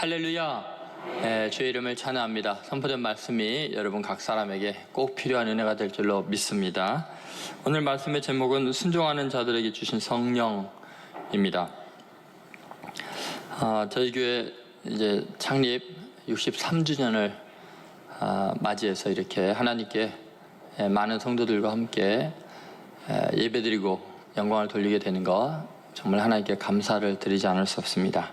할렐루야. 주의 이름을 찬양합니다. 선포된 말씀이 여러분 각 사람에게 꼭 필요한 은혜가 될 줄로 믿습니다. 오늘 말씀의 제목은 순종하는 자들에게 주신 성령입니다. 저희 교회 이제 창립 63주년을 맞이해서 이렇게 하나님께 많은 성도들과 함께 예배드리고 영광을 돌리게 되는 것, 정말 하나님께 감사를 드리지 않을 수 없습니다.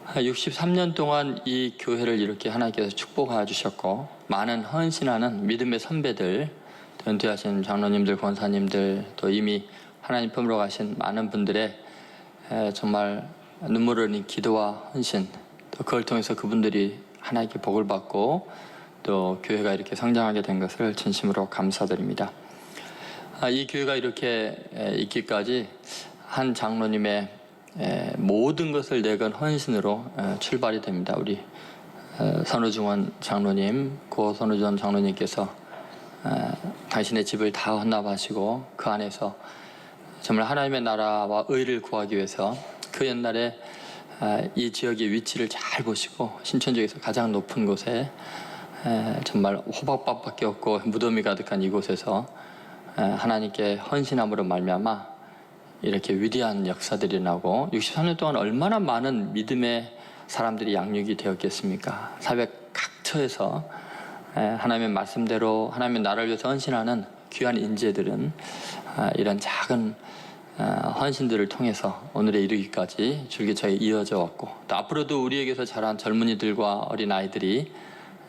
63년 동안 이 교회를 이렇게 하나님께서 축복하여 주셨고, 많은 헌신하는 믿음의 선배들, 은퇴하신 장로님들, 권사님들, 또 이미 하나님 품으로 가신 많은 분들의 정말 눈물 흘린 기도와 헌신, 또 그걸 통해서 그분들이 하나님께 복을 받고 또 교회가 이렇게 성장하게 된 것을 진심으로 감사드립니다. 이 교회가 이렇게 있기까지 한 장로님의 모든 것을 내건 헌신으로 출발이 됩니다. 우리 선우중원 장로님, 고 선우중원 장로님께서 당신의 집을 다 헌납하시고 그 안에서 정말 하나님의 나라와 의를 구하기 위해서 그 옛날에 이 지역의 위치를 잘 보시고 신천 지역에서 가장 높은 곳에 정말 호박밭밖에 없고 무덤이 가득한 이곳에서 하나님께 헌신함으로 말미암아 이렇게 위대한 역사들이 나고 63년 동안 얼마나 많은 믿음의 사람들이 양육이 되었겠습니까? 사회 각처에서 하나님의 말씀대로 하나님의 나라를 위해서 헌신하는 귀한 인재들은 이런 작은 헌신들을 통해서 오늘에 이르기까지 줄기차게 이어져 왔고, 또 앞으로도 우리에게서 자란 젊은이들과 어린아이들이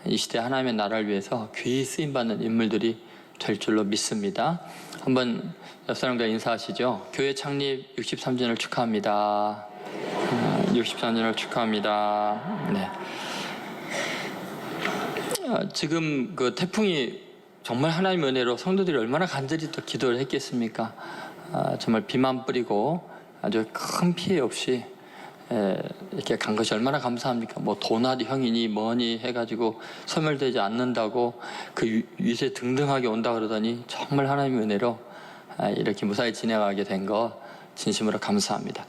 이 시대 하나님의 나라를 위해서 귀히 쓰임받는 인물들이 될 줄로 믿습니다. 한번 옆 사람과 인사하시죠. 교회 창립 63주년을 축하합니다. 63주년을 축하합니다. 네. 지금 그 태풍이 정말 하나님의 은혜로 성도들이 얼마나 간절히 또 기도를 했겠습니까? 정말 비만 뿌리고 아주 큰 피해 없이 이렇게 간 것이 얼마나 감사합니까? 뭐 도나디 형이니 뭐니 해가지고 소멸되지 않는다고 그 위세 등등하게 온다 그러더니 정말 하나님의 은혜로 이렇게 무사히 진행하게 된 거 진심으로 감사합니다.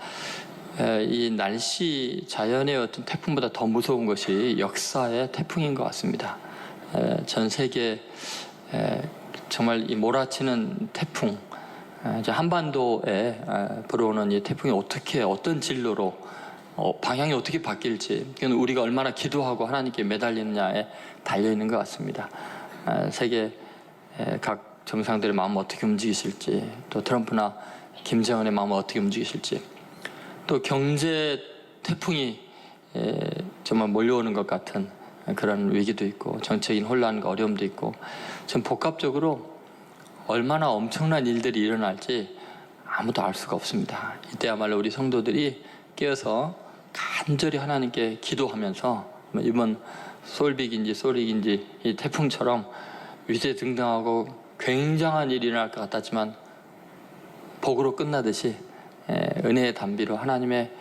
이 날씨, 자연의 어떤 태풍보다 더 무서운 것이 역사의 태풍인 것 같습니다. 전 세계 정말 이 몰아치는 태풍, 한반도에 불어오는 이 태풍이 어떻게 어떤 진로로 방향이 어떻게 바뀔지, 그건 우리가 얼마나 기도하고 하나님께 매달리느냐에 달려있는 것 같습니다. 세계 각 정상들의 마음을 어떻게 움직이실지, 또 트럼프나 김정은의 마음을 어떻게 움직이실지, 또 경제 태풍이 정말 몰려오는 것 같은 그런 위기도 있고, 정책인 혼란과 어려움도 있고, 좀 복합적으로 얼마나 엄청난 일들이 일어날지 아무도 알 수가 없습니다. 이때야말로 우리 성도들이 깨어서 간절히 하나님께 기도하면서 이번 솔빅인지 소릭인지 이 태풍처럼 위세 등등하고 굉장한 일이 일어날 것 같았지만 복으로 끝나듯이 은혜의 단비로 하나님의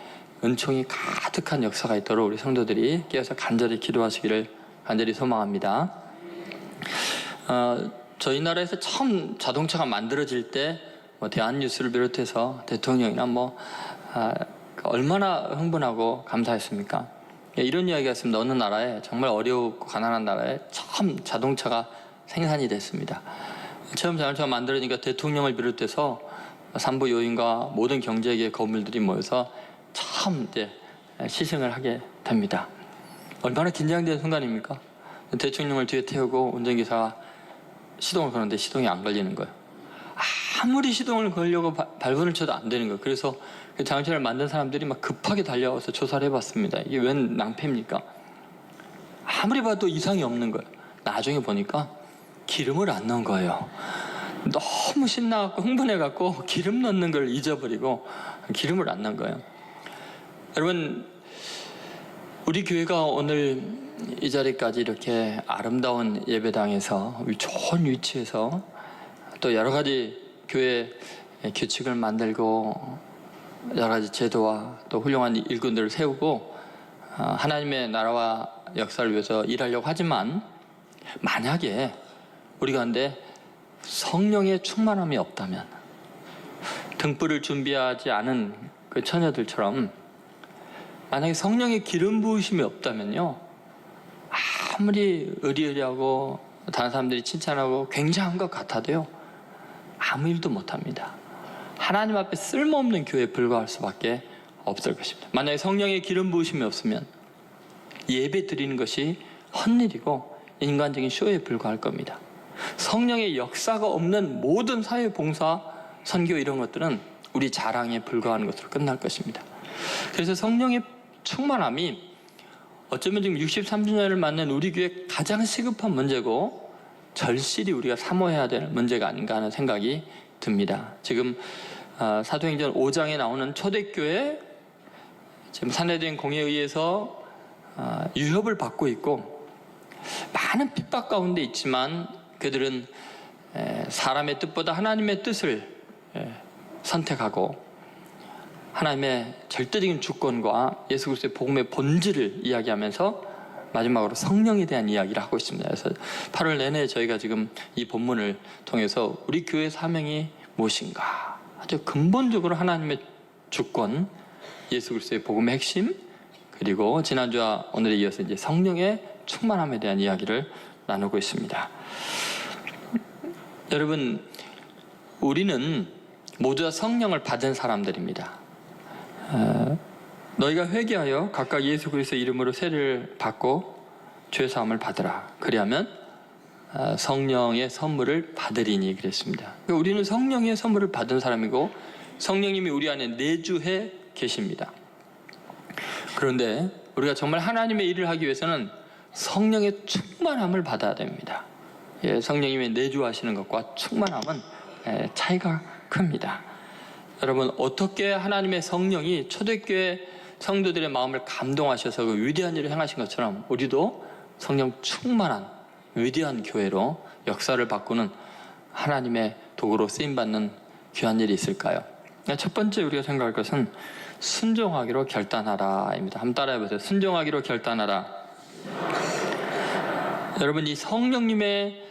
은총이 가득한 역사가 있도록 우리 성도들이 깨어서 간절히 기도하시기를 간절히 소망합니다. 저희 나라에서 처음 자동차가 만들어질 때 대한뉴스를 비롯해서 대통령이나 얼마나 흥분하고 감사했습니까? 이런 이야기가 있습니다. 어느 나라에, 정말 어렵고 가난한 나라에 처음 자동차가 생산이 됐습니다. 처음 자동차가 만들어지니까 대통령을 비롯해서 산부 요인과 모든 경제계 거물들이 모여서 처음 이제 시승을 하게 됩니다. 얼마나 긴장된 순간입니까? 대통령을 뒤에 태우고 운전기사가 시동을 거는데 시동이 안 걸리는 거예요. 아무리 시동을 걸려고 발버둥을 쳐도 안 되는 거예요. 그래서 그 자동차를 만든 사람들이 막 급하게 달려와서 조사를 해봤습니다. 이게 웬 낭패입니까? 아무리 봐도 이상이 없는 거예요. 나중에 보니까 기름을 안 넣은 거예요. 너무 신나갖고 흥분해갖고 기름 넣는 걸 잊어버리고 기름을 안 넣은 거예요. 여러분, 우리 교회가 오늘 이 자리까지 이렇게 아름다운 예배당에서 좋은 위치에서 또 여러 가지 교회 규칙을 만들고 여러 가지 제도와 또 훌륭한 일꾼들을 세우고 하나님의 나라와 역사를 위해서 일하려고 하지만, 만약에 우리 가운데 성령의 충만함이 없다면, 등불을 준비하지 않은 그 처녀들처럼 만약에 성령의 기름 부으심이 없다면요, 아무리 의리의리하고 다른 사람들이 칭찬하고 굉장한 것 같아도요, 아무 일도 못합니다. 하나님 앞에 쓸모없는 교회에 불과할 수밖에 없을 것입니다. 만약에 성령의 기름 부으심이 없으면 예배 드리는 것이 헛일이고 인간적인 쇼에 불과할 겁니다. 성령의 역사가 없는 모든 사회 봉사, 선교 이런 것들은 우리 자랑에 불과하는 것으로 끝날 것입니다. 그래서 성령의 충만함이 어쩌면 지금 63주년을 맞는 우리 교회 가장 시급한 문제고 절실히 우리가 사모해야 될 문제가 아닌가 하는 생각이 듭니다. 지금 사도행전 5장에 나오는 초대교회 지금 산헤드린 공회에 의해서 유협을 받고 있고 많은 핍박 가운데 있지만 그들은 사람의 뜻보다 하나님의 뜻을 선택하고 하나님의 절대적인 주권과 예수 그리스도의 복음의 본질을 이야기하면서 마지막으로 성령에 대한 이야기를 하고 있습니다. 그래서 8월 내내 저희가 지금 이 본문을 통해서 우리 교회 사명이 무엇인가, 아주 근본적으로 하나님의 주권, 예수 그리스도의 복음의 핵심, 그리고 지난주와 오늘에 이어서 이제 성령의 충만함에 대한 이야기를 나누고 있습니다. 여러분, 우리는 모두 다 성령을 받은 사람들입니다. 너희가 회개하여 각각 예수 그리스도 이름으로 세례를 받고 죄 사함을 받으라. 그리하면 성령의 선물을 받으리니 그랬습니다. 그러니까 우리는 성령의 선물을 받은 사람이고 성령님이 우리 안에 내주해 계십니다. 그런데 우리가 정말 하나님의 일을 하기 위해서는 성령의 충만함을 받아야 됩니다. 성령님이 내주하시는 것과 충만함은 차이가 큽니다. 여러분, 어떻게 하나님의 성령이 초대교회 성도들의 마음을 감동하셔서 그 위대한 일을 행하신 것처럼 우리도 성령 충만한 위대한 교회로 역사를 바꾸는 하나님의 도구로 쓰임받는 귀한 일이 있을까요? 첫 번째 우리가 생각할 것은 순종하기로 결단하라입니다. 한번 따라해보세요. 순종하기로 결단하라. 여러분, 이 성령님의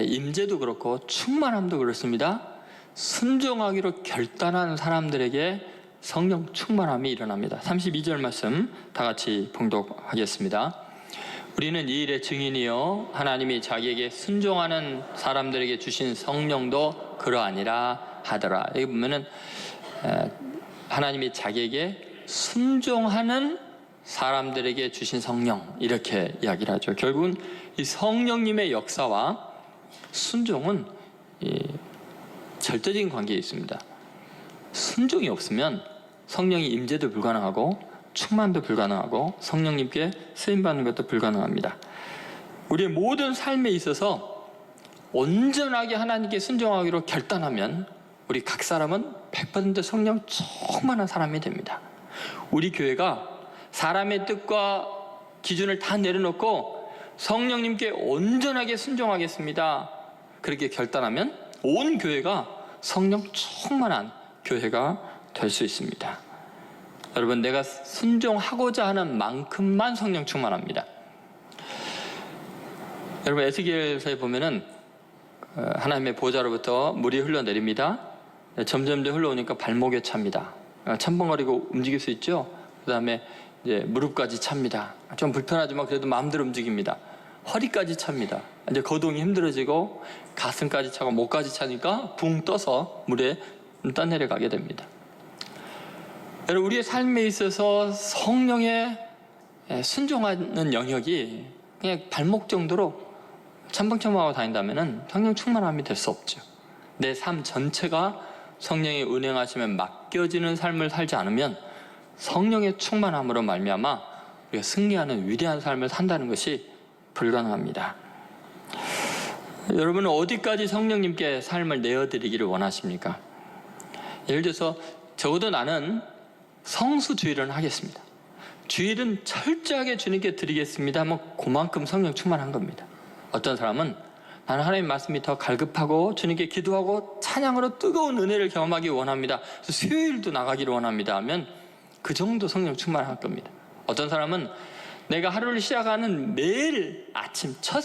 임재도 그렇고 충만함도 그렇습니다. 순종하기로 결단한 사람들에게 성령 충만함이 일어납니다. 32절 말씀 다 같이 봉독하겠습니다. 우리는 이 일의 증인이요 하나님이 자기에게 순종하는 사람들에게 주신 성령도 그러하니라 하더라. 여기 보면은 하나님이 자기에게 순종하는 사람들에게 주신 성령, 이렇게 이야기를 하죠. 결국은 이 성령님의 역사와 순종은 절대적인 관계에 있습니다. 순종이 없으면 성령의 임재도 불가능하고 충만도 불가능하고 성령님께 쓰임받는 것도 불가능합니다. 우리의 모든 삶에 있어서 온전하게 하나님께 순종하기로 결단하면 우리 각 사람은 100% 성령 충만한 사람이 됩니다. 우리 교회가 사람의 뜻과 기준을 다 내려놓고 성령님께 온전하게 순종하겠습니다, 그렇게 결단하면 온 교회가 성령 충만한 교회가 될 수 있습니다. 여러분, 내가 순종하고자 하는 만큼만 성령 충만합니다. 여러분, 에스겔서에 보면은 하나님의 보좌로부터 물이 흘러내립니다. 점점 흘러오니까 발목에 찹니다. 첨벙거리고 움직일 수 있죠. 그 다음에 이제 무릎까지 찹니다. 좀 불편하지만 그래도 마음대로 움직입니다. 허리까지 찹니다. 이제 거동이 힘들어지고 가슴까지 차고 목까지 차니까 붕 떠서 물에 떠내려가게 됩니다. 여러분, 우리의 삶에 있어서 성령에 순종하는 영역이 그냥 발목 정도로 첨벙첨벙하고 다닌다면 성령 충만함이 될 수 없죠. 내 삶 전체가 성령의 운행하시면 맡겨지는 삶을 살지 않으면 성령의 충만함으로 말미암아 우리가 승리하는 위대한 삶을 산다는 것이 불가능합니다. 여러분은 어디까지 성령님께 삶을 내어드리기를 원하십니까? 예를 들어서 적어도 나는 성수주일은 하겠습니다, 주일은 철저하게 주님께 드리겠습니다 하면 그만큼 성령 충만한 겁니다. 어떤 사람은 나는 하나님 말씀이 더 갈급하고 주님께 기도하고 찬양으로 뜨거운 은혜를 경험하기 원합니다, 그래서 수요일도 나가기를 원합니다 하면 그 정도 성령 충만할 겁니다. 어떤 사람은 내가 하루를 시작하는 매일 아침 첫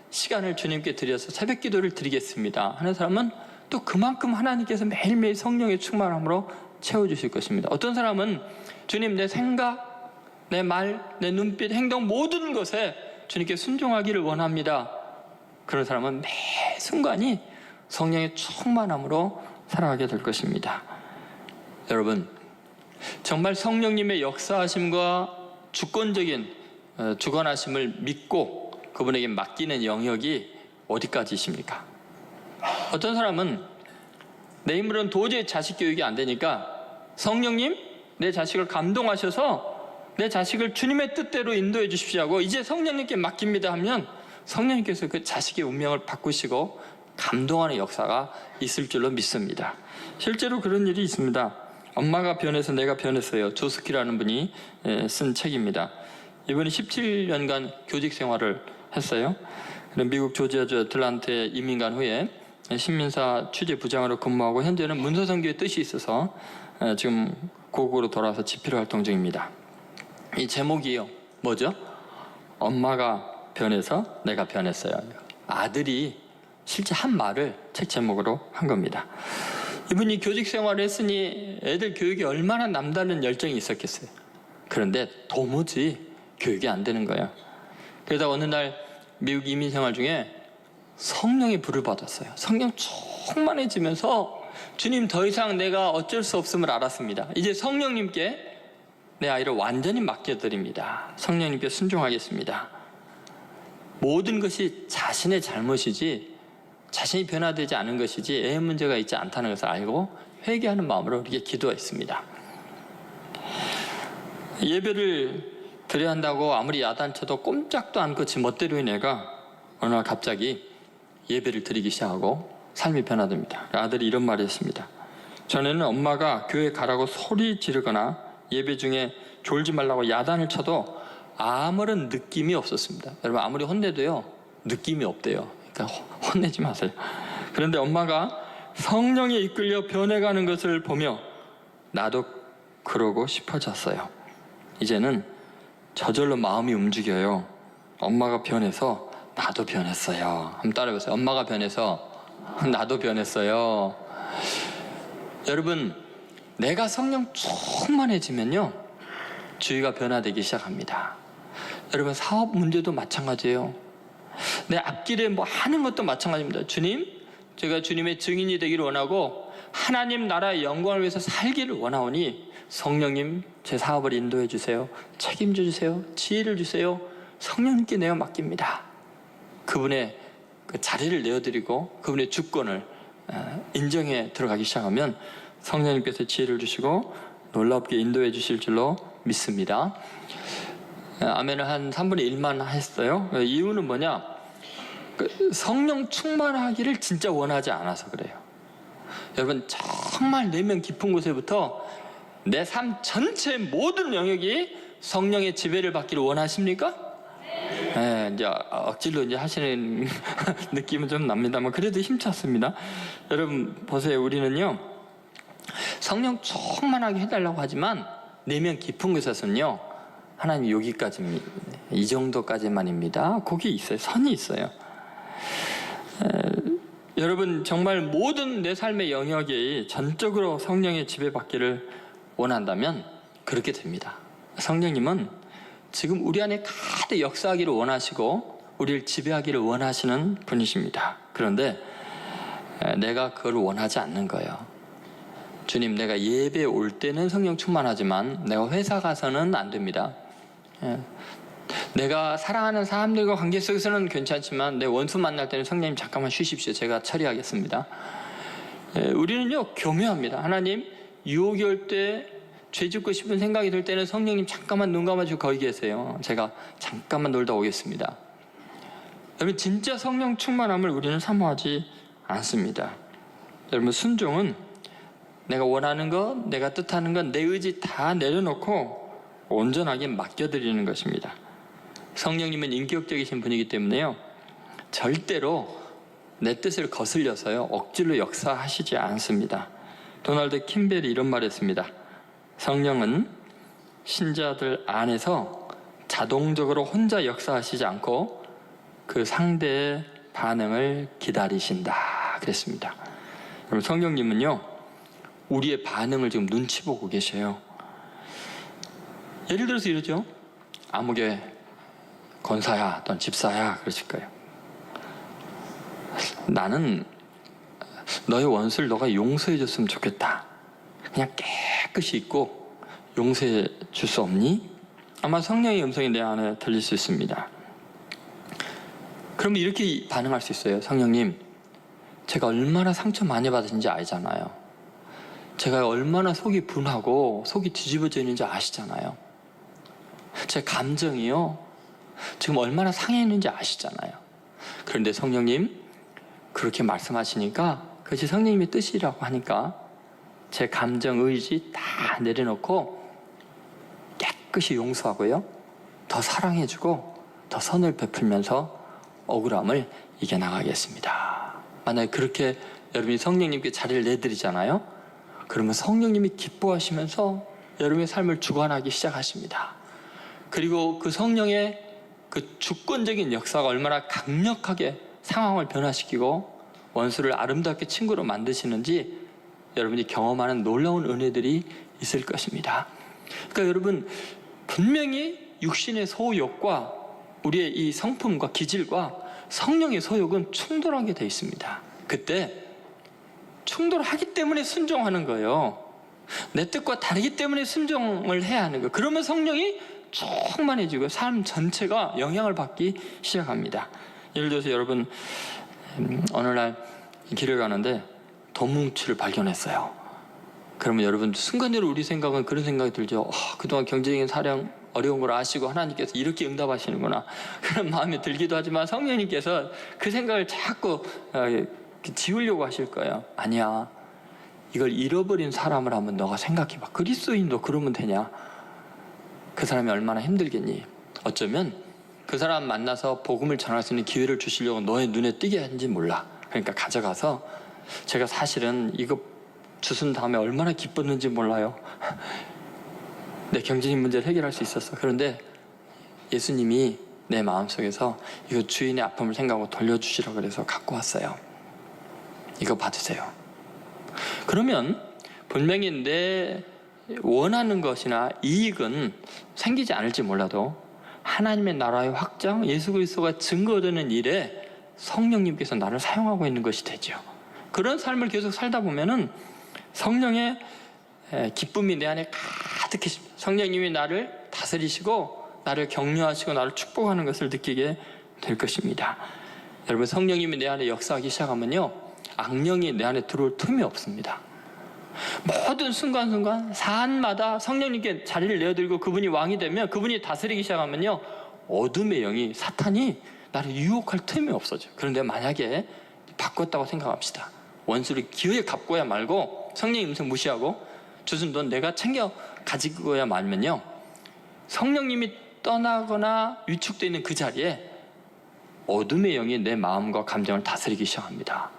시간을 주님께 드려서 새벽 기도를 드리겠습니다 하는 사람은 또 그만큼 하나님께서 매일매일 성령의 충만함으로 채워주실 것입니다. 어떤 사람은 주님, 내 생각, 내 말, 내 눈빛, 행동 모든 것에 주님께 순종하기를 원합니다. 그런 사람은 매 순간이 성령의 충만함으로 살아가게 될 것입니다. 여러분, 정말 성령님의 역사하심과 주권적인 주관하심을 믿고 그분에게 맡기는 영역이 어디까지이십니까? 어떤 사람은 내 힘으로는 도저히 자식 교육이 안 되니까 성령님, 내 자식을 감동하셔서 내 자식을 주님의 뜻대로 인도해 주십시오 하고 이제 성령님께 맡깁니다 하면 성령님께서 그 자식의 운명을 바꾸시고 감동하는 역사가 있을 줄로 믿습니다. 실제로 그런 일이 있습니다. 엄마가 변해서 내가 변했어요. 조스키라는 분이 쓴 책입니다. 이분이 17년간 교직 생활을 했어요. 미국 조지아주 애틀란타에 이민 간 후에 신민사 취재부장으로 근무하고 현재는 문서선교의 뜻이 있어서 지금 고국으로 돌아와서 집필 활동 중입니다. 이 제목이요. 뭐죠? 엄마가 변해서 내가 변했어요. 아들이 실제 한 말을 책 제목으로 한 겁니다. 이분이 교직 생활을 했으니 애들 교육에 얼마나 남다른 열정이 있었겠어요. 그런데 도무지 교육이 안 되는 거예요. 그러다 어느 날 미국 이민 생활 중에 성령의 불을 받았어요. 성령 충만해지면서 주님 더 이상 내가 어쩔 수 없음을 알았습니다. 이제 성령님께 내 아이를 완전히 맡겨드립니다. 성령님께 순종하겠습니다. 모든 것이 자신의 잘못이지 자신이 변화되지 않은 것이지 애의 문제가 있지 않다는 것을 알고 회개하는 마음으로 이렇게 기도했습니다. 예배를 드려야 한다고 아무리 야단쳐도 꼼짝도 않고 지 멋대로인 애가 어느 날 갑자기 예배를 드리기 시작하고 삶이 변화됩니다. 아들이 이런 말을 했습니다. 전에는 엄마가 교회 가라고 소리 지르거나 예배 중에 졸지 말라고 야단을 쳐도 아무런 느낌이 없었습니다. 여러분 아무리 혼내도요 느낌이 없대요. 그러니까 혼내지 마세요. 그런데 엄마가 성령에 이끌려 변해가는 것을 보며 나도 그러고 싶어졌어요. 이제는 저절로 마음이 움직여요. 엄마가 변해서 나도 변했어요. 한번 따라해보세요. 엄마가 변해서 나도 변했어요. 여러분, 내가 성령 충만해지면요 주의가 변화되기 시작합니다. 여러분 사업 문제도 마찬가지예요. 내 앞길에 뭐 하는 것도 마찬가지입니다. 주님, 제가 주님의 증인이 되기를 원하고 하나님 나라의 영광을 위해서 살기를 원하오니 성령님 제 사업을 인도해 주세요. 책임져 주세요. 지혜를 주세요. 성령님께 내어 맡깁니다. 그분의 그 자리를 내어드리고 그분의 주권을 인정해 들어가기 시작하면 성령님께서 지혜를 주시고 놀랍게 인도해 주실 줄로 믿습니다. 아멘을 한 3분의 1만 했어요. 이유는 뭐냐? 성령 충만하기를 진짜 원하지 않아서 그래요. 여러분 정말 내면 깊은 곳에부터 내 삶 전체 모든 영역이 성령의 지배를 받기를 원하십니까? 네, 이제 억지로 이제 하시는 느낌은 좀 납니다만 그래도 힘찼습니다. 여러분 보세요. 우리는요 성령 충만하게 해달라고 하지만 내면 깊은 곳에서는요 하나님 여기까지입니다. 이 정도까지만입니다. 거기 있어요. 선이 있어요. 여러분 정말 모든 내 삶의 영역이 전적으로 성령의 지배받기를 원한다면 그렇게 됩니다. 성령님은 지금 우리 안에 가득 역사하기를 원하시고 우리를 지배하기를 원하시는 분이십니다. 그런데 내가 그걸 원하지 않는 거예요. 주님, 내가 예배에 올 때는 성령 충만하지만 내가 회사 가서는 안 됩니다. 내가 사랑하는 사람들과 관계 속에서는 괜찮지만 내 원수 만날 때는 성령님 잠깐만 쉬십시오. 제가 처리하겠습니다. 우리는요 교묘합니다. 하나님 유혹이 올 때 죄 짓고 싶은 생각이 들 때는 성령님 잠깐만 눈 감아주고 거기 계세요. 제가 잠깐만 놀다 오겠습니다. 여러분 진짜 성령 충만함을 우리는 사모하지 않습니다. 여러분 순종은 내가 원하는 것, 내가 뜻하는 것, 내 의지 다 내려놓고 온전하게 맡겨드리는 것입니다. 성령님은 인격적이신 분이기 때문에요 절대로 내 뜻을 거슬려서요 억지로 역사하시지 않습니다. 도널드 킴벨이 이런 말을 했습니다. 성령은 신자들 안에서 자동적으로 혼자 역사하시지 않고 그 상대의 반응을 기다리신다 그랬습니다. 여러분 성령님은요 우리의 반응을 지금 눈치 보고 계셔요. 예를 들어서 이러죠. 아무개 권사야 또는 집사야 그러실 거예요. 나는 너의 원수를 너가 용서해 줬으면 좋겠다. 그냥 깨끗이 있고 용서해 줄 수 없니? 아마 성령의 음성이 내 안에 들릴 수 있습니다. 그러면 이렇게 반응할 수 있어요. 성령님, 제가 얼마나 상처 많이 받으신지 알잖아요. 제가 얼마나 속이 분하고 속이 뒤집어져 있는지 아시잖아요. 제 감정이요, 지금 얼마나 상해 있는지 아시잖아요. 그런데 성령님, 그렇게 말씀하시니까 그것이 성령님의 뜻이라고 하니까 제 감정, 의지 다 내려놓고 깨끗이 용서하고요, 더 사랑해주고 더 선을 베풀면서 억울함을 이겨나가겠습니다. 만약에 그렇게 여러분이 성령님께 자리를 내드리잖아요. 그러면 성령님이 기뻐하시면서 여러분의 삶을 주관하기 시작하십니다. 그리고 그 성령의 그 주권적인 역사가 얼마나 강력하게 상황을 변화시키고 원수를 아름답게 친구로 만드시는지 여러분이 경험하는 놀라운 은혜들이 있을 것입니다. 그러니까 여러분, 분명히 육신의 소욕과 우리의 이 성품과 기질과 성령의 소욕은 충돌하게 되어 있습니다. 그때 충돌하기 때문에 순종하는 거예요. 내 뜻과 다르기 때문에 순종을 해야 하는 거예요. 그러면 성령이 충만해지고 삶 전체가 영향을 받기 시작합니다. 예를 들어서 여러분, 어느 날 길을 가는데 도뭉치를 발견했어요. 그러면 여러분, 순간적으로 우리 생각은 그런 생각이 들죠. 그동안 경제적인 사령 어려운 걸 아시고 하나님께서 이렇게 응답하시는구나, 그런 마음이 들기도 하지만 성령님께서 그 생각을 자꾸 지우려고 하실 거예요. 아니야, 이걸 잃어버린 사람을 한번 너가 생각해봐. 그리스도인도 그러면 되냐? 그 사람이 얼마나 힘들겠니? 어쩌면 그 사람 만나서 복음을 전할 수 있는 기회를 주시려고 너의 눈에 띄게 하는지 몰라. 그러니까 가져가서, 제가 사실은 이거 주신 다음에 얼마나 기뻤는지 몰라요. 내 경제적 문제를 해결할 수 있었어. 그런데 예수님이 내 마음속에서 이거 주인의 아픔을 생각하고 돌려주시라고 그래서 갖고 왔어요. 이거 받으세요. 그러면 분명히 내 원하는 것이나 이익은 생기지 않을지 몰라도 하나님의 나라의 확장, 예수 그리스도가 증거되는 일에 성령님께서 나를 사용하고 있는 것이 되죠. 그런 삶을 계속 살다 보면은 성령의 기쁨이 내 안에 가득해집니다. 성령님이 나를 다스리시고 나를 격려하시고 나를 축복하는 것을 느끼게 될 것입니다. 여러분, 성령님이 내 안에 역사하기 시작하면요, 악령이 내 안에 들어올 틈이 없습니다. 모든 순간순간 사안마다 성령님께 자리를 내어드리고 그분이 왕이 되면, 그분이 다스리기 시작하면요, 어둠의 영이, 사탄이 나를 유혹할 틈이 없어져요. 그런데 만약에 바꿨다고 생각합시다. 원수를 기어이 갚고야 말고 성령의 음성 무시하고 주신 돈 내가 챙겨 가지고야 말면요, 성령님이 떠나거나 위축되어 있는 그 자리에 어둠의 영이 내 마음과 감정을 다스리기 시작합니다.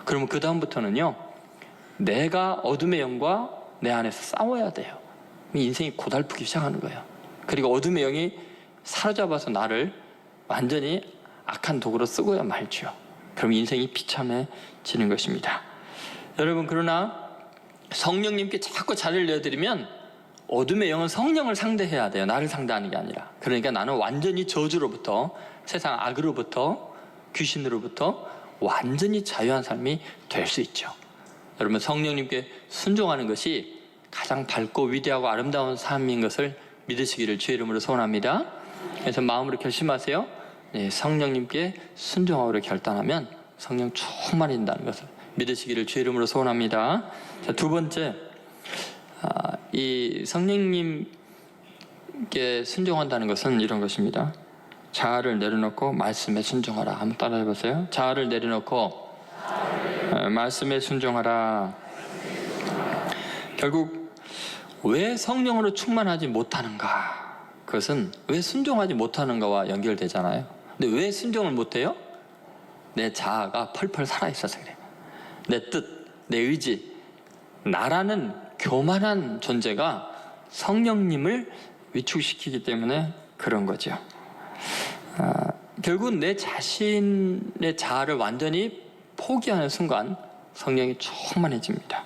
그러면 그 다음부터는요, 내가 어둠의 영과 내 안에서 싸워야 돼요. 인생이 고달프기 시작하는 거예요. 그리고 어둠의 영이 사로잡아서 나를 완전히 악한 도구로 쓰고야 말죠. 그럼 인생이 비참해지는 것입니다. 여러분, 그러나 성령님께 자꾸 자리를 내어드리면 어둠의 영은 성령을 상대해야 돼요. 나를 상대하는 게 아니라. 그러니까 나는 완전히 저주로부터, 세상 악으로부터, 귀신으로부터 완전히 자유한 삶이 될 수 있죠. 여러분, 성령님께 순종하는 것이 가장 밝고 위대하고 아름다운 삶인 것을 믿으시기를 주의 이름으로 소원합니다. 그래서 마음으로 결심하세요. 네, 성령님께 순종하기로 결단하면 성령 충만해진다는 것을 믿으시기를 주의 이름으로 소원합니다. 자, 두 번째, 이 성령님께 순종한다는 것은 이런 것입니다. 자아를 내려놓고 말씀에 순종하라. 한번 따라해 보세요. 자아를 내려놓고 말씀에 순종하라. 결국 왜 성령으로 충만하지 못하는가? 그것은 왜 순종하지 못하는가와 연결되잖아요. 근데 왜 순종을 못해요? 내 자아가 펄펄 살아있어서 그래요. 내 뜻, 내 의지, 나라는 교만한 존재가 성령님을 위축시키기 때문에 그런 거죠. 결국 내 자신의 자아를 완전히 포기하는 순간 성령이 충만해집니다.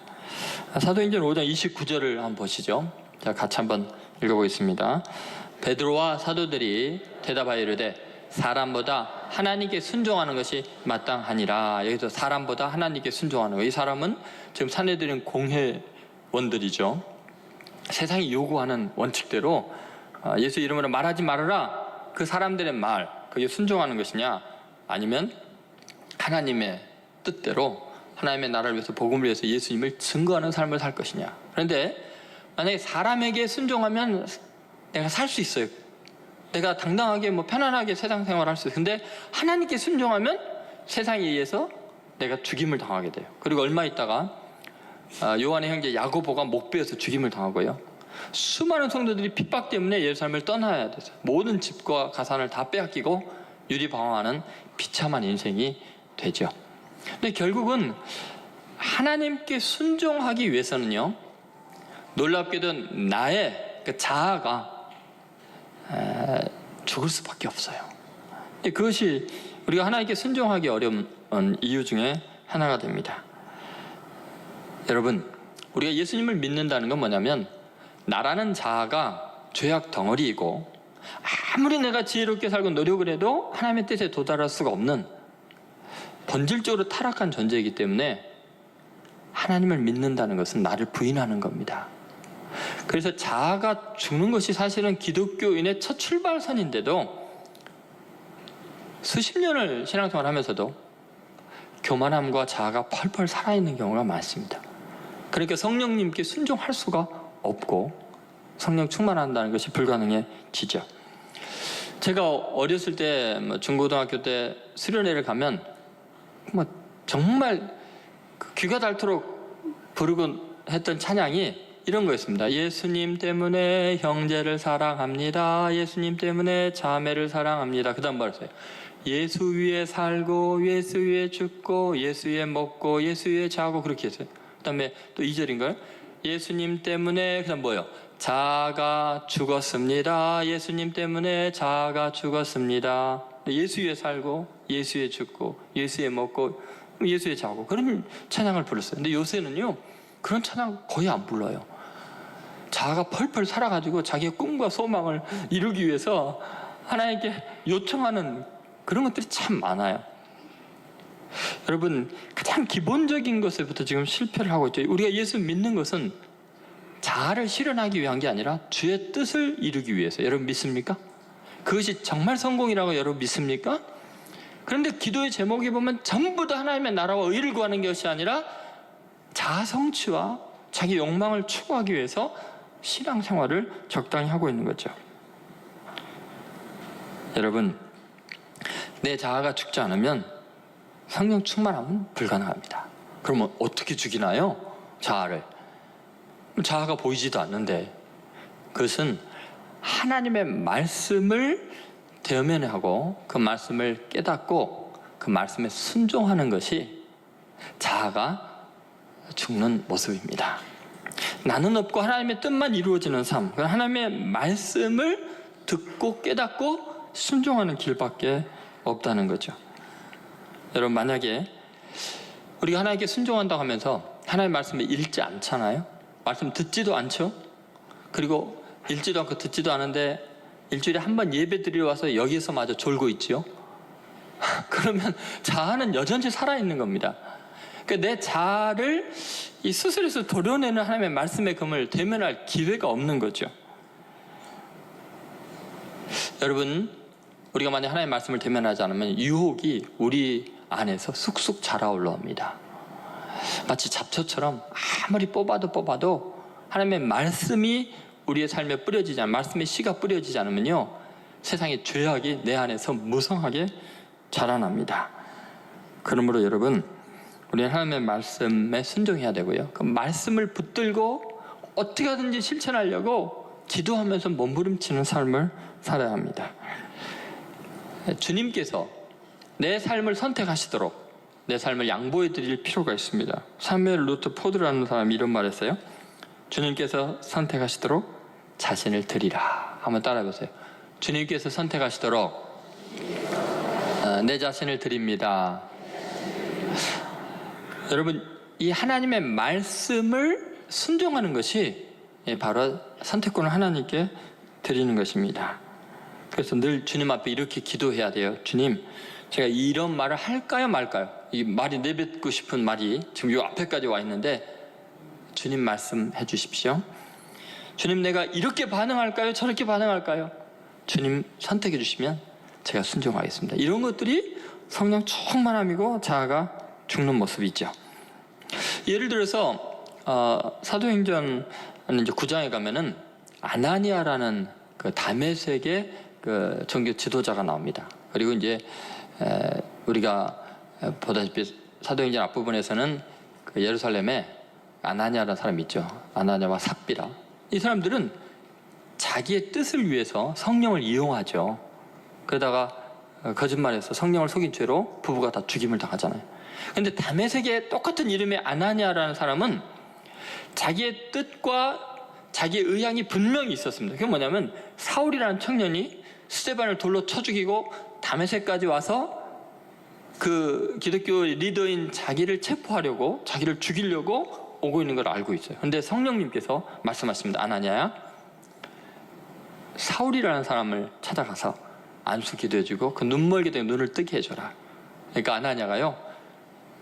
사도행전 5장 29절을 한번 보시죠. 자, 같이 한번 읽어보겠습니다. 베드로와 사도들이 대답하여 이르되 사람보다 하나님께 순종하는 것이 마땅하니라. 여기서 사람보다 하나님께 순종하는 것. 이 사람은 지금 산헤드린 공회원들이죠. 세상이 요구하는 원칙대로 예수 이름으로 말하지 말아라. 그 사람들의 말, 그게 순종하는 것이냐, 아니면 하나님의 뜻대로 하나님의 나라를 위해서, 복음을 위해서 예수님을 증거하는 삶을 살 것이냐. 그런데 만약에 사람에게 순종하면 내가 살 수 있어요. 내가 당당하게 편안하게 세상 생활을 할 수 있어요. 근데 하나님께 순종하면 세상에 의해서 내가 죽임을 당하게 돼요. 그리고 얼마 있다가 요한의 형제 야고보가 목베어서 죽임을 당하고요. 수많은 성도들이 핍박 때문에 예루살렘을 떠나야 돼서 모든 집과 가산을 다 빼앗기고 유리방황하는 비참한 인생이 되죠. 근데 결국은 하나님께 순종하기 위해서는요, 놀랍게도 나의 그 자아가 죽을 수밖에 없어요. 그것이 우리가 하나님께 순종하기 어려운 이유 중에 하나가 됩니다. 여러분, 우리가 예수님을 믿는다는 건 뭐냐면, 나라는 자아가 죄악 덩어리이고 아무리 내가 지혜롭게 살고 노력을 해도 하나님의 뜻에 도달할 수가 없는 본질적으로 타락한 존재이기 때문에 하나님을 믿는다는 것은 나를 부인하는 겁니다. 그래서 자아가 죽는 것이 사실은 기독교인의 첫 출발선인데도 수십 년을 신앙생활을 하면서도 교만함과 자아가 펄펄 살아있는 경우가 많습니다. 그러니까 성령님께 순종할 수가 없고 성령 충만한다는 것이 불가능해지죠. 제가 어렸을 때 중고등학교 때 수련회를 가면 정말 귀가 닳도록 부르곤 했던 찬양이 이런 거였습니다. 예수님 때문에 형제를 사랑합니다. 예수님 때문에 자매를 사랑합니다. 그 다음 말했어요. 예수 위에 살고 예수 위에 죽고 예수 위에 먹고 예수 위에 자고, 그렇게 했어요. 그 다음에 또 2절인가요? 예수님 때문에, 그 다음 뭐예요? 자아가 죽었습니다. 예수님 때문에 자아가 죽었습니다. 예수 위에 살고 예수 위에 죽고 예수 위에 먹고 예수 위에 자고, 그런 찬양을 불렀어요. 근데 요새는요, 그런 찬양 거의 안 불러요. 자아가 펄펄 살아가지고 자기의 꿈과 소망을 이루기 위해서 하나님께 요청하는 그런 것들이 참 많아요. 여러분, 가장 기본적인 것에부터 지금 실패를 하고 있죠. 우리가 예수 믿는 것은 자아를 실현하기 위한 게 아니라 주의 뜻을 이루기 위해서. 여러분 믿습니까? 그것이 정말 성공이라고 여러분 믿습니까? 그런데 기도의 제목에 보면 전부 다 하나님의 나라와 의를 구하는 것이 아니라 자아 성취와 자기 욕망을 추구하기 위해서 신앙생활을 적당히 하고 있는 거죠. 여러분, 내 자아가 죽지 않으면 성령 충만함은 불가능합니다. 그러면 어떻게 죽이나요? 자아를. 자아가 보이지도 않는데, 그것은 하나님의 말씀을 대면하고 그 말씀을 깨닫고 그 말씀에 순종하는 것이 자아가 죽는 모습입니다. 나는 없고 하나님의 뜻만 이루어지는 삶, 하나님의 말씀을 듣고 깨닫고 순종하는 길밖에 없다는 거죠. 여러분, 만약에 우리가 하나님께 순종한다고 하면서 하나님의 말씀을 읽지 않잖아요. 말씀 듣지도 않죠. 그리고 읽지도 않고 듣지도 않은데 일주일에 한 번 예배 드리러 와서 여기에서 마저 졸고 있지요. 그러면 자아는 여전히 살아있는 겁니다. 그러니까 내 자아를 이 스스로에서 도려내는 하나님의 말씀의 금을 대면할 기회가 없는 거죠. 여러분, 우리가 만약 하나님의 말씀을 대면하지 않으면 유혹이 우리 안에서 쑥쑥 자라 올라옵니다. 마치 잡초처럼 아무리 뽑아도 하나님의 말씀이 우리의 삶에 뿌려지지 않으면, 말씀의 씨가 뿌려지지 않으면요, 세상의 죄악이 내 안에서 무성하게 자라납니다. 그러므로 여러분, 우리는 하나님의 말씀에 순종해야 되고요, 그 말씀을 붙들고 어떻게 하든지 실천하려고 기도하면서 몸부림치는 삶을 살아야 합니다. 주님께서 내 삶을 선택하시도록 내 삶을 양보해 드릴 필요가 있습니다. 사무엘 루트 포드라는 사람이 이런 말 했어요. 주님께서 선택하시도록 자신을 드리라. 한번 따라해보세요. 주님께서 선택하시도록 내 자신을 드립니다. 여러분, 이 하나님의 말씀을 순종하는 것이 바로 선택권을 하나님께 드리는 것입니다. 그래서 늘 주님 앞에 이렇게 기도해야 돼요. 주님, 제가 이런 말을 할까요 말까요? 이 말이 내뱉고 싶은 말이 지금 이 앞에까지 와 있는데 주님 말씀해 주십시오. 주님, 내가 이렇게 반응할까요? 저렇게 반응할까요? 주님 선택해 주시면 제가 순종하겠습니다. 이런 것들이 성령 충만함이고 자아가 죽는 모습이죠. 예를 들어서 사도행전 이제 9장에 가면은 아나니아라는 그 다메섹의 그 종교 지도자가 나옵니다. 그리고 이제 우리가 보다시피 사도행전 앞부분에서는 그 예루살렘에 아나니아라는 사람이 있죠. 아나니아와 삽비라. 이 사람들은 자기의 뜻을 위해서 성령을 이용하죠. 그러다가 거짓말해서 성령을 속인 죄로 부부가 다 죽임을 당하잖아요. 그런데 다메섹의 똑같은 이름의 아나니아라는 사람은 자기의 뜻과 자기의 의향이 분명히 있었습니다. 그게 뭐냐면 사울이라는 청년이 스데반을 돌로 쳐 죽이고 다메섹까지 와서 그 기독교 리더인 자기를 체포하려고, 자기를 죽이려고 오고 있는 걸 알고 있어요. 그런데 성령님께서 말씀하십니다. 아나니아야, 사울이라는 사람을 찾아가서 안수 기도해주고 그 눈멀게 된 눈을 뜨게 해줘라. 그러니까 아나니아가요,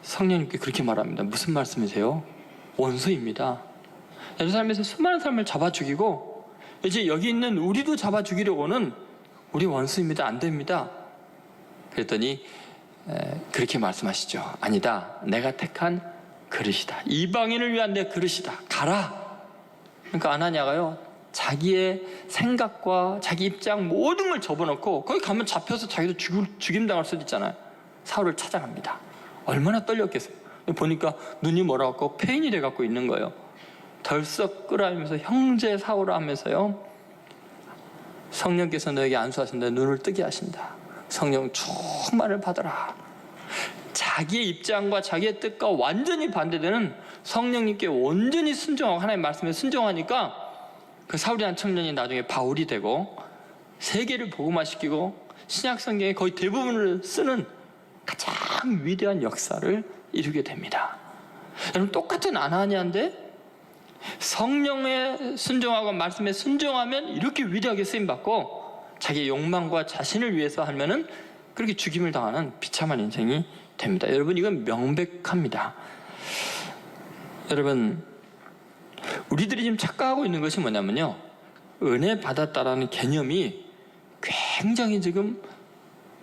성령님께 그렇게 말합니다. 무슨 말씀이세요? 원수입니다. 예루살렘에서 수많은 사람을 잡아 죽이고 이제 여기 있는 우리도 잡아 죽이려고는 우리 원수입니다. 안 됩니다. 그랬더니 그렇게 말씀하시죠. 아니다, 내가 택한 그릇이다. 이방인을 위한 내 그릇이다. 가라. 그러니까 아나니아가요, 자기의 생각과 자기 입장 모든 걸 접어놓고 거기 가면 잡혀서 자기도 죽임당할 수도 있잖아요. 사울을 찾아갑니다. 얼마나 떨렸겠어요. 보니까 눈이 멀어갖고 페인이 돼갖고 있는 거예요. 덜썩 끌어안으면서 형제 사울아 하면서요, 성령께서 너에게 안수하신다. 눈을 뜨게 하신다. 성령 충만을 받아라. 자기의 입장과 자기의 뜻과 완전히 반대되는 성령님께 온전히 순종하고 하나님의 말씀에 순종하니까 그 사울이라는 청년이 나중에 바울이 되고 세계를 복음화시키고 신약 성경의 거의 대부분을 쓰는 가장 위대한 역사를 이루게 됩니다. 여러분, 똑같은 아나니아인데 성령에 순종하고 말씀에 순종하면 이렇게 위대하게 쓰임받고 자기의 욕망과 자신을 위해서 하면은 그렇게 죽임을 당하는 비참한 인생이 됩니다. 여러분, 이건 명백합니다. 여러분, 우리들이 지금 착각하고 있는 것이 뭐냐면요, 은혜 받았다라는 개념이 굉장히 지금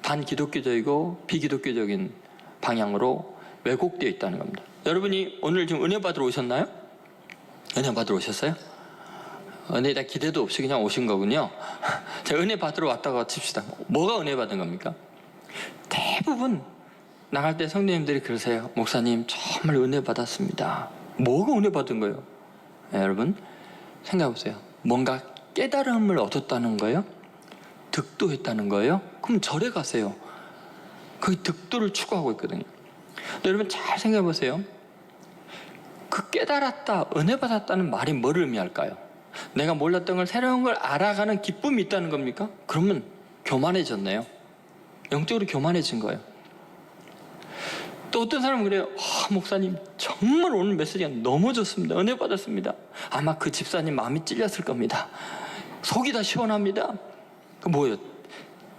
반기독교적이고 비기독교적인 방향으로 왜곡되어 있다는 겁니다. 여러분이 오늘 지금 은혜 받으러 오셨나요? 은혜 받으러 오셨어요? 은혜에 대한 기대도 없이 그냥 오신 거군요. 제가 은혜 받으러 왔다고 칩시다. 뭐가 은혜 받은 겁니까? 대부분 나갈 때 성도님들이 그러세요. 목사님, 정말 은혜 받았습니다. 뭐가 은혜 받은 거예요? 네, 여러분 생각해 보세요. 뭔가 깨달음을 얻었다는 거예요? 득도했다는 거예요? 그럼 절에 가세요. 그 득도를 추구하고 있거든요. 여러분 잘 생각해 보세요. 그 깨달았다, 은혜 받았다는 말이 뭐를 의미할까요? 내가 몰랐던 걸, 새로운 걸 알아가는 기쁨이 있다는 겁니까? 그러면 교만해졌네요. 영적으로 교만해진 거예요. 또 어떤 사람은 그래요. 목사님, 정말 오늘 메시지가 너무 좋습니다. 은혜 받았습니다. 아마 그 집사님 마음이 찔렸을 겁니다. 속이 다 시원합니다. 그 뭐예요?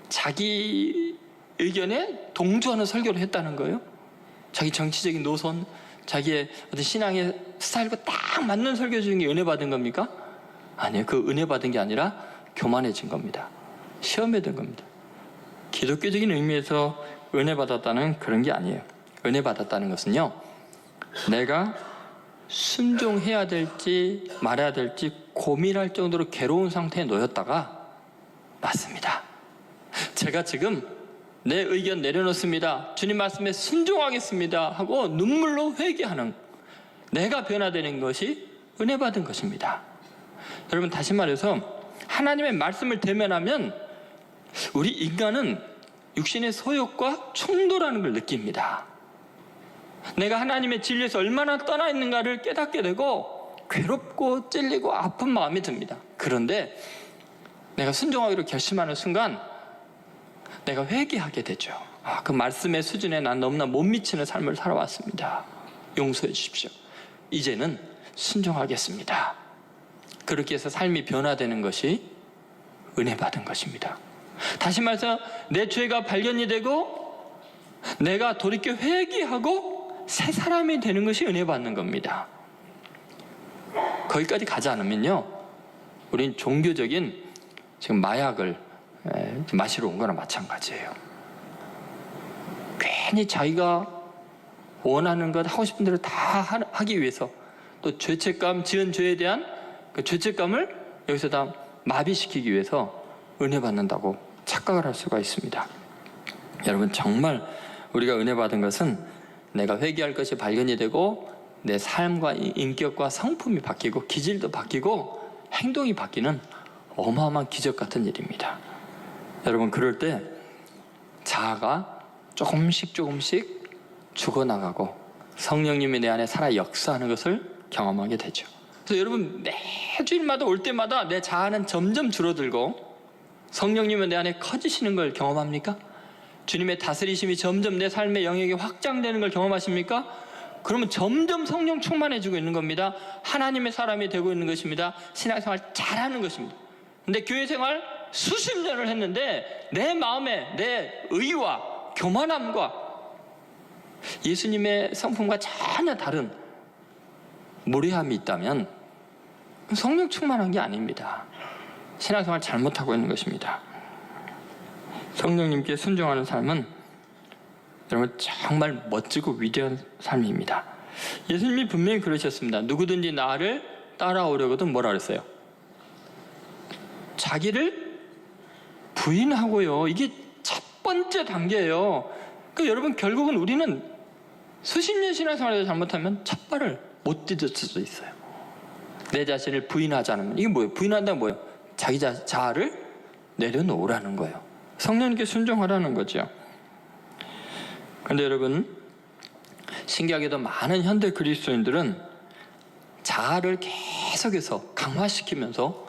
자기 의견에 동조하는 설교를 했다는 거예요? 자기 정치적인 노선, 자기의 어떤 신앙의 스타일과 딱 맞는 설교 중에 은혜 받은 겁니까? 아니에요. 그 은혜 받은 게 아니라 교만해진 겁니다. 시험에 든 겁니다. 기독교적인 의미에서 은혜 받았다는 그런 게 아니에요. 은혜 받았다는 것은요, 내가 순종해야 될지 말아야 될지 고민할 정도로 괴로운 상태에 놓였다가 맞습니다. 제가 지금 내 의견 내려놓습니다. 주님 말씀에 순종하겠습니다 하고 눈물로 회개하는, 내가 변화되는 것이 은혜 받은 것입니다. 여러분, 다시 말해서 하나님의 말씀을 대면하면 우리 인간은 육신의 소욕과 충돌하는 걸 느낍니다. 내가 하나님의 진리에서 얼마나 떠나 있는가를 깨닫게 되고 괴롭고 찔리고 아픈 마음이 듭니다. 그런데 내가 순종하기로 결심하는 순간 내가 회개하게 되죠. 그 말씀의 수준에 난 너무나 못 미치는 삶을 살아왔습니다. 용서해 주십시오. 이제는 순종하겠습니다. 그렇게 해서 삶이 변화되는 것이 은혜 받은 것입니다. 다시 말해서 내 죄가 발견이 되고 내가 돌이켜 회개하고 새 사람이 되는 것이 은혜 받는 겁니다. 거기까지 가지 않으면요, 우린 종교적인 지금 마약을 마시러 온 거나 마찬가지예요. 괜히 자기가 원하는 것, 하고 싶은 대로 다 하기 위해서, 또 죄책감, 지은 죄에 대한 그 죄책감을 여기서 다 마비시키기 위해서 은혜 받는다고 착각을 할 수가 있습니다. 여러분, 정말 우리가 은혜 받은 것은 내가 회개할 것이 발견이 되고 내 삶과 인격과 성품이 바뀌고 기질도 바뀌고 행동이 바뀌는 어마어마한 기적 같은 일입니다. 여러분, 그럴 때 자아가 조금씩 죽어나가고 성령님이 내 안에 살아 역사하는 것을 경험하게 되죠. 그래서 여러분, 매주일마다 올 때마다 내 자아는 점점 줄어들고 성령님은 내 안에 커지시는 걸 경험합니까? 주님의 다스리심이 점점 내 삶의 영역이 확장되는 걸 경험하십니까? 그러면 점점 성령 충만해지고 있는 겁니다. 하나님의 사람이 되고 있는 것입니다. 신앙생활 잘하는 것입니다. 근데 교회생활 수십 년을 했는데 내 마음에 내 의와 교만함과 예수님의 성품과 전혀 다른 무례함이 있다면 성령 충만한 게 아닙니다. 신앙생활 잘못하고 있는 것입니다. 성령님께 순종하는 삶은 여러분 정말 멋지고 위대한 삶입니다. 예수님이 분명히 그러셨습니다. 누구든지 나를 따라오려거든 뭐라 그랬어요? 자기를 부인하고요. 이게 첫 번째 단계예요. 그러니까 여러분, 결국은 우리는 수십 년 신앙생활에서 잘못하면 첫 발을 못 디딜 수도 있어요. 내 자신을 부인하지 않으면. 이게 뭐예요? 부인한다는 뭐예요? 자기 자아를 내려놓으라는 거예요. 성령님께 순종하라는 거죠. 그런데 여러분, 신기하게도 많은 현대 그리스도인들은 자아를 계속해서 강화시키면서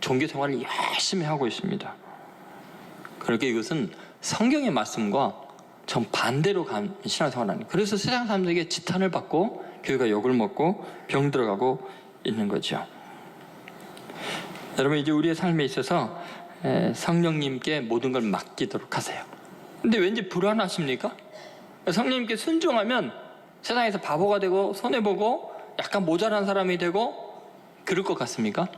종교생활을 열심히 하고 있습니다. 그렇게 이것은 성경의 말씀과 정반대로 간 신앙생활 아니에요. 그래서 세상 사람들에게 지탄을 받고 교회가 욕을 먹고 병 들어가고 있는 거죠. 여러분, 이제 우리의 삶에 있어서 성령님께 모든 걸 맡기도록 하세요. 근데 왠지 불안하십니까? 성령님께 순종하면 세상에서 바보가 되고 손해보고 약간 모자란 사람이 되고 그럴 것 같습니까?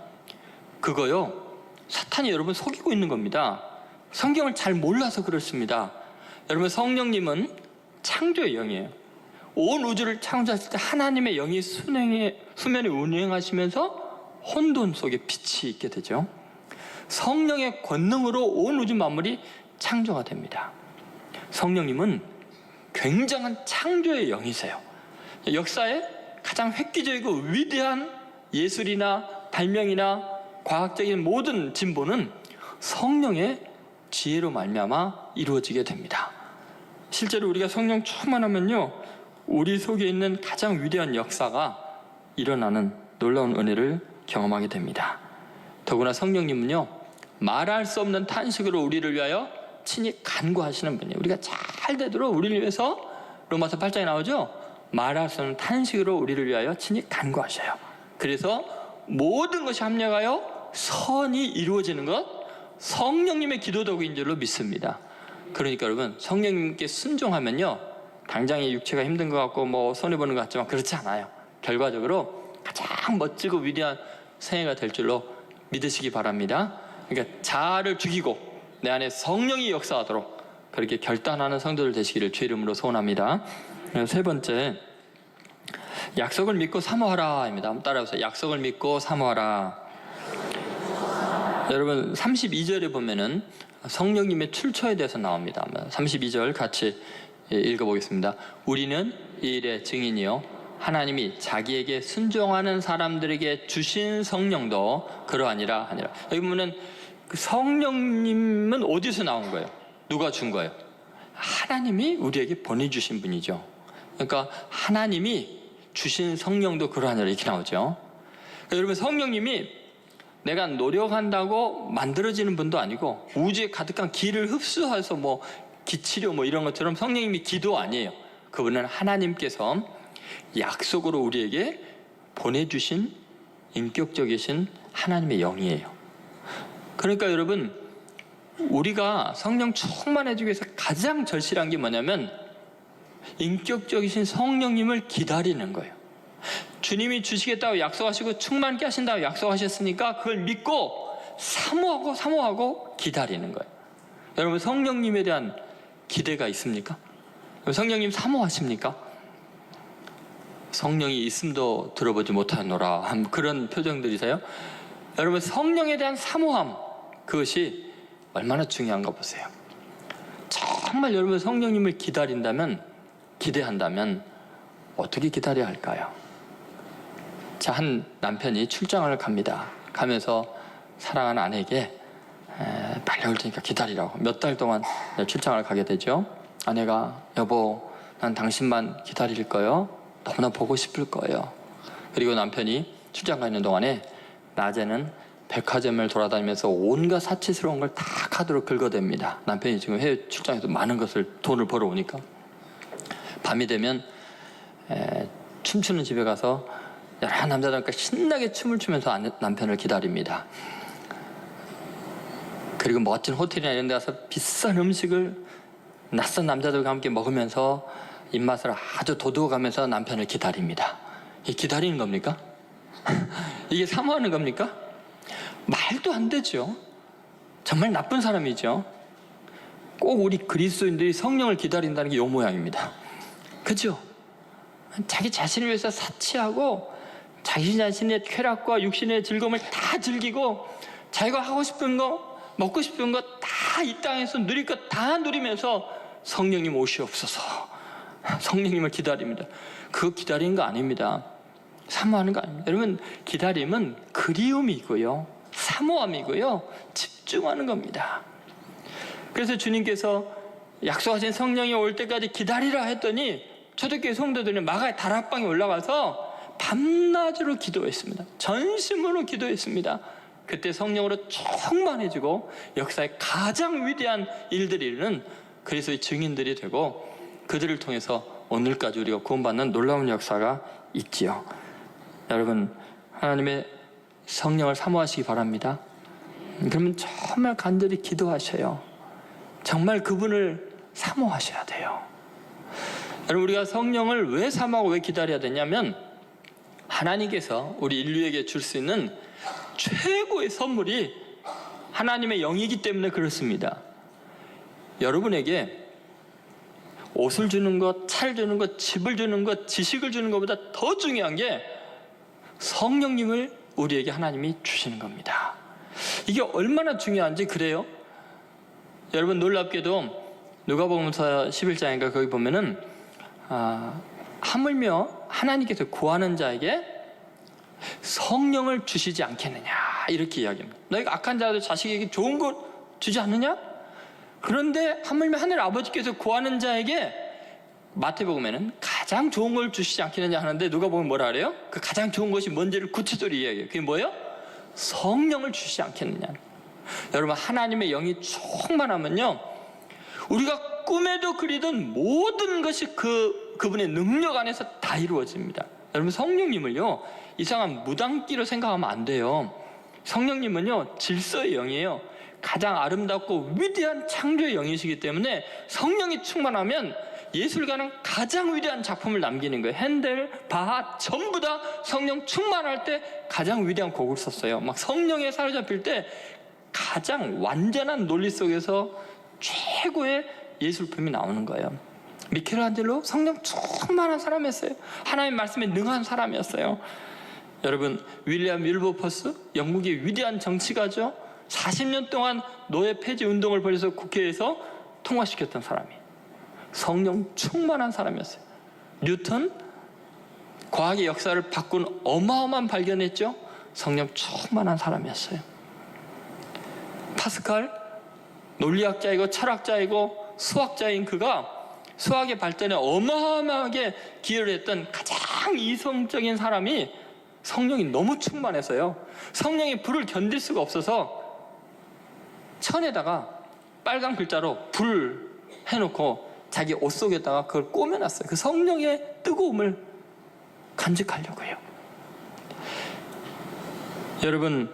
그거요, 사탄이 여러분 속이고 있는 겁니다. 성경을 잘 몰라서 그렇습니다. 여러분, 성령님은 창조의 영이에요. 온 우주를 창조하실 때 하나님의 영이 수면에 운행하시면서 혼돈 속에 빛이 있게 되죠. 성령의 권능으로 온 우주 만물이 창조가 됩니다. 성령님은 굉장한 창조의 영이세요. 역사에 가장 획기적이고 위대한 예술이나 발명이나 과학적인 모든 진보는 성령의 지혜로 말미암아 이루어지게 됩니다. 실제로 우리가 성령 충만하면요, 우리 속에 있는 가장 위대한 역사가 일어나는 놀라운 은혜를 경험하게 됩니다. 더구나 성령님은요, 말할 수 없는 탄식으로 우리를 위하여 친히 간구하시는 분이에요. 우리가 잘 되도록 우리를 위해서, 로마서 8장에 나오죠? 말할 수 없는 탄식으로 우리를 위하여 친히 간구하셔요. 그래서 모든 것이 합력하여 선이 이루어지는 것, 성령님의 기도 도구인 줄로 믿습니다. 그러니까 여러분, 성령님께 순종하면요, 당장의 육체가 힘든 것 같고 뭐 손해보는 것 같지만 그렇지 않아요. 결과적으로 가장 멋지고 위대한 생애가 될 줄로 믿으시기 바랍니다. 그러니까 자아를 죽이고 내 안에 성령이 역사하도록 그렇게 결단하는 성도들 되시기를 주의 이름으로 소원합니다. 세 번째, 약속을 믿고 사모하라 입니다. 한번 따라해보세요. 약속을 믿고 사모하라. 여러분, 32절에 보면은 성령님의 출처에 대해서 나옵니다. 32절 같이 읽어보겠습니다. 우리는 이 일의 증인이요, 하나님이 자기에게 순종하는 사람들에게 주신 성령도 그러하니라 하니라. 여기 보면은 그 성령님은 어디서 나온 거예요? 누가 준 거예요? 하나님이 우리에게 보내주신 분이죠. 그러니까 하나님이 주신 성령도 그러하니라 이렇게 나오죠. 그러니까 여러분, 성령님이 내가 노력한다고 만들어지는 분도 아니고 우주에 가득한 기를 흡수해서 뭐 기치료 뭐 이런 것처럼 성령님이 기도 아니에요. 그분은 하나님께서 약속으로 우리에게 보내주신 인격적이신 하나님의 영이에요. 그러니까 여러분, 우리가 성령 충만해지기 위해서 가장 절실한 게 뭐냐면 인격적이신 성령님을 기다리는 거예요. 주님이 주시겠다고 약속하시고 충만케 하신다고 약속하셨으니까 그걸 믿고 사모하고 기다리는 거예요. 여러분, 성령님에 대한 기대가 있습니까? 성령님 사모하십니까? 성령이 있음도 들어보지 못하노라, 그런 표정들이세요? 여러분, 성령에 대한 사모함, 그것이 얼마나 중요한가 보세요. 정말 여러분 성령님을 기대한다면 어떻게 기다려야 할까요? 자, 한 남편이 출장을 갑니다. 가면서 사랑하는 아내에게 빨리 올 테니까 기다리라고, 몇 달 동안 출장을 가게 되죠. 아내가, 여보, 난 당신만 기다릴 거예요. 너무나 보고 싶을 거예요. 그리고 남편이 출장 가 있는 동안에 낮에는 백화점을 돌아다니면서 온갖 사치스러운 걸 다 카드로 긁어댑니다. 남편이 지금 해외 출장에서 많은 것을 돈을 벌어오니까. 밤이 되면 춤추는 집에 가서 여러 남자들과 신나게 춤을 추면서 남편을 기다립니다. 그리고 멋진 호텔이나 이런 데 가서 비싼 음식을 낯선 남자들과 함께 먹으면서 입맛을 아주 돋우어가면서 남편을 기다립니다. 이게 기다리는 겁니까? 이게 사모하는 겁니까? 말도 안 되죠. 정말 나쁜 사람이죠. 꼭 우리 그리스도인들이 성령을 기다린다는 게 요 모양입니다. 그죠? 자기 자신을 위해서 사치하고 자기 자신의 쾌락과 육신의 즐거움을 다 즐기고 자기가 하고 싶은 거, 먹고 싶은 거 다 이 땅에서 누릴 것 다 누리면서 성령님 오시옵소서, 성령님을 기다립니다. 그거 기다리는 거 아닙니다. 사모하는 거 아닙니다. 여러분, 기다림은 그리움이고요, 사모함이고요, 집중하는 겁니다. 그래서 주님께서 약속하신 성령이 올 때까지 기다리라 했더니 초대교회 성도들은 마가의 다락방에 올라가서 밤낮으로 기도했습니다. 전심으로 기도했습니다. 그때 성령으로 충만해지고 역사의 가장 위대한 일들이 이루는 그리스도의 증인들이 되고 그들을 통해서 오늘까지 우리가 구원받는 놀라운 역사가 있지요. 여러분, 하나님의 성령을 사모하시기 바랍니다. 그러면 정말 간절히 기도하셔요. 정말 그분을 사모하셔야 돼요. 여러분, 우리가 성령을 왜 사모하고 왜 기다려야 되냐면 하나님께서 우리 인류에게 줄 수 있는 최고의 선물이 하나님의 영이기 때문에 그렇습니다. 여러분에게 옷을 주는 것, 차를 주는 것, 집을 주는 것, 지식을 주는 것보다 더 중요한 게 성령님을 우리에게 하나님이 주시는 겁니다. 이게 얼마나 중요한지 그래요. 여러분, 놀랍게도 누가복음서 11장인가 거기 보면은 하물며 하나님께서 구하는 자에게 성령을 주시지 않겠느냐 이렇게 이야기합니다. 너희가 악한 자들 자식에게 좋은 것 주지 않느냐? 그런데 하물며 하늘 아버지께서 구하는 자에게 마태복음에는 가장 좋은 걸 주시지 않겠느냐 하는데 누가 보면 뭐라 그래요? 그 가장 좋은 것이 뭔지를 구체적으로 이야기해요. 그게 뭐예요? 성령을 주시지 않겠느냐. 여러분, 하나님의 영이 충만하면요, 우리가 꿈에도 그리던 모든 것이 그분의 능력 안에서 다 이루어집니다. 여러분, 성령님을요 이상한 무당기로 생각하면 안 돼요. 성령님은요 질서의 영이에요. 가장 아름답고 위대한 창조의 영이시기 때문에 성령이 충만하면 예술가는 가장 위대한 작품을 남기는 거예요. 핸델, 바하 전부 다 성령 충만할 때 가장 위대한 곡을 썼어요. 막 성령에 사로잡힐 때 가장 완전한 논리 속에서 최고의 예술품이 나오는 거예요. 미켈란젤로 성령 충만한 사람이었어요. 하나님 말씀에 능한 사람이었어요. 여러분, 윌리엄 윌버퍼스, 영국의 위대한 정치가죠. 40년 동안 노예 폐지 운동을 벌여서 국회에서 통과시켰던 사람이에요. 성령 충만한 사람이었어요. 뉴턴, 과학의 역사를 바꾼 어마어마한 발견했죠. 성령 충만한 사람이었어요. 파스칼, 논리학자이고 철학자이고 수학자인 그가 수학의 발전에 어마어마하게 기여를 했던 가장 이성적인 사람이 성령이 너무 충만해서요, 성령이 불을 견딜 수가 없어서 천에다가 빨간 글자로 불 해놓고 자기 옷 속에다가 그걸 꼬매놨어요. 그 성령의 뜨거움을 간직하려고요. 여러분,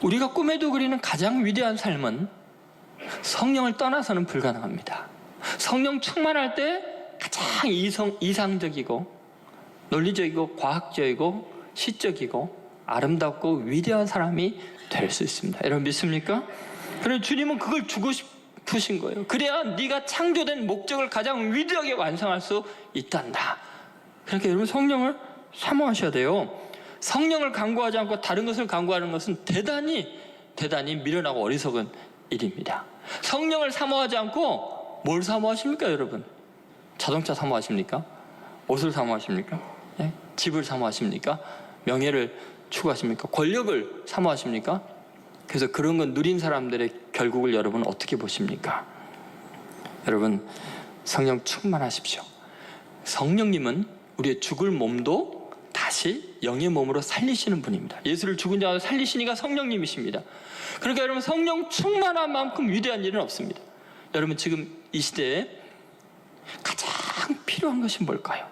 우리가 꿈에도 그리는 가장 위대한 삶은 성령을 떠나서는 불가능합니다. 성령 충만할 때 가장 이상적이고 논리적이고 과학적이고 시적이고 아름답고 위대한 사람이 될 수 있습니다. 여러분 믿습니까? 그래서 주님은 그걸 주고 싶으신 거예요. 그래야 네가 창조된 목적을 가장 위대하게 완성할 수 있단다. 그러니까 여러분 성령을 사모하셔야 돼요. 성령을 간구하지 않고 다른 것을 간구하는 것은 대단히 미련하고 어리석은 일입니다. 성령을 사모하지 않고 뭘 사모하십니까 여러분? 자동차 사모하십니까? 옷을 사모하십니까? 네? 집을 사모하십니까? 명예를 추구하십니까? 권력을 사모하십니까? 그래서 그런 건 누린 사람들의 결국을 여러분 어떻게 보십니까? 여러분 성령 충만하십시오. 성령님은 우리의 죽을 몸도 다시 영의 몸으로 살리시는 분입니다. 예수를 죽은 자가 살리시니까 성령님이십니다. 그러니까 여러분 성령 충만한 만큼 위대한 일은 없습니다. 여러분 지금 이 시대에 가장 필요한 것이 뭘까요?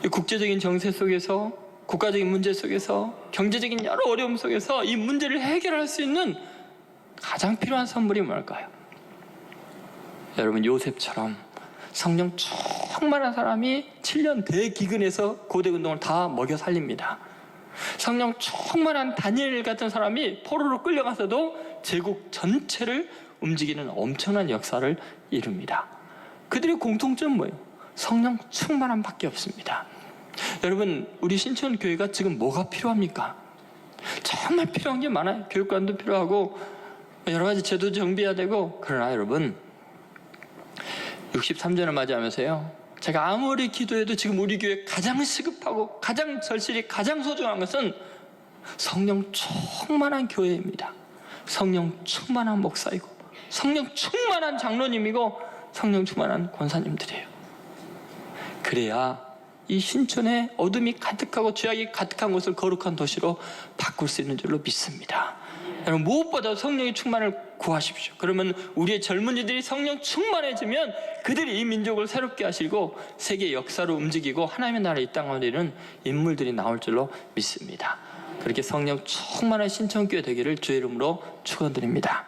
이 국제적인 정세 속에서, 국가적인 문제 속에서, 경제적인 여러 어려움 속에서 이 문제를 해결할 수 있는 가장 필요한 선물이 뭘까요? 여러분 요셉처럼 성령 충만한 사람이 7년 대기근에서 고대운동을 다 먹여 살립니다. 성령 충만한 다니엘 같은 사람이 포로로 끌려가서도 제국 전체를 움직이는 엄청난 역사를 이룹니다. 그들의 공통점은 뭐예요? 성령 충만함 밖에 없습니다. 여러분 우리 신천교회가 지금 뭐가 필요합니까? 정말 필요한 게 많아요. 교육관도 필요하고 여러 가지 제도 정비해야 되고, 그러나 여러분 63년을 맞이하면서요, 제가 아무리 기도해도 지금 우리 교회 가장 시급하고 가장 절실히 가장 소중한 것은 성령 충만한 교회입니다. 성령 충만한 목사이고 성령 충만한 장로님이고 성령 충만한 권사님들이에요. 그래야 이 신촌에 어둠이 가득하고 죄악이 가득한 곳을 거룩한 도시로 바꿀 수 있는 줄로 믿습니다. 여러분 무엇보다 성령의 충만을 구하십시오. 그러면 우리의 젊은이들이 성령 충만해지면 그들이 이 민족을 새롭게 하시고 세계 역사로 움직이고 하나님의 나라에 이 땅에 이르는 인물들이 나올 줄로 믿습니다. 그렇게 성령 충만한 신천교회 되기를 주의 이름으로 축원드립니다.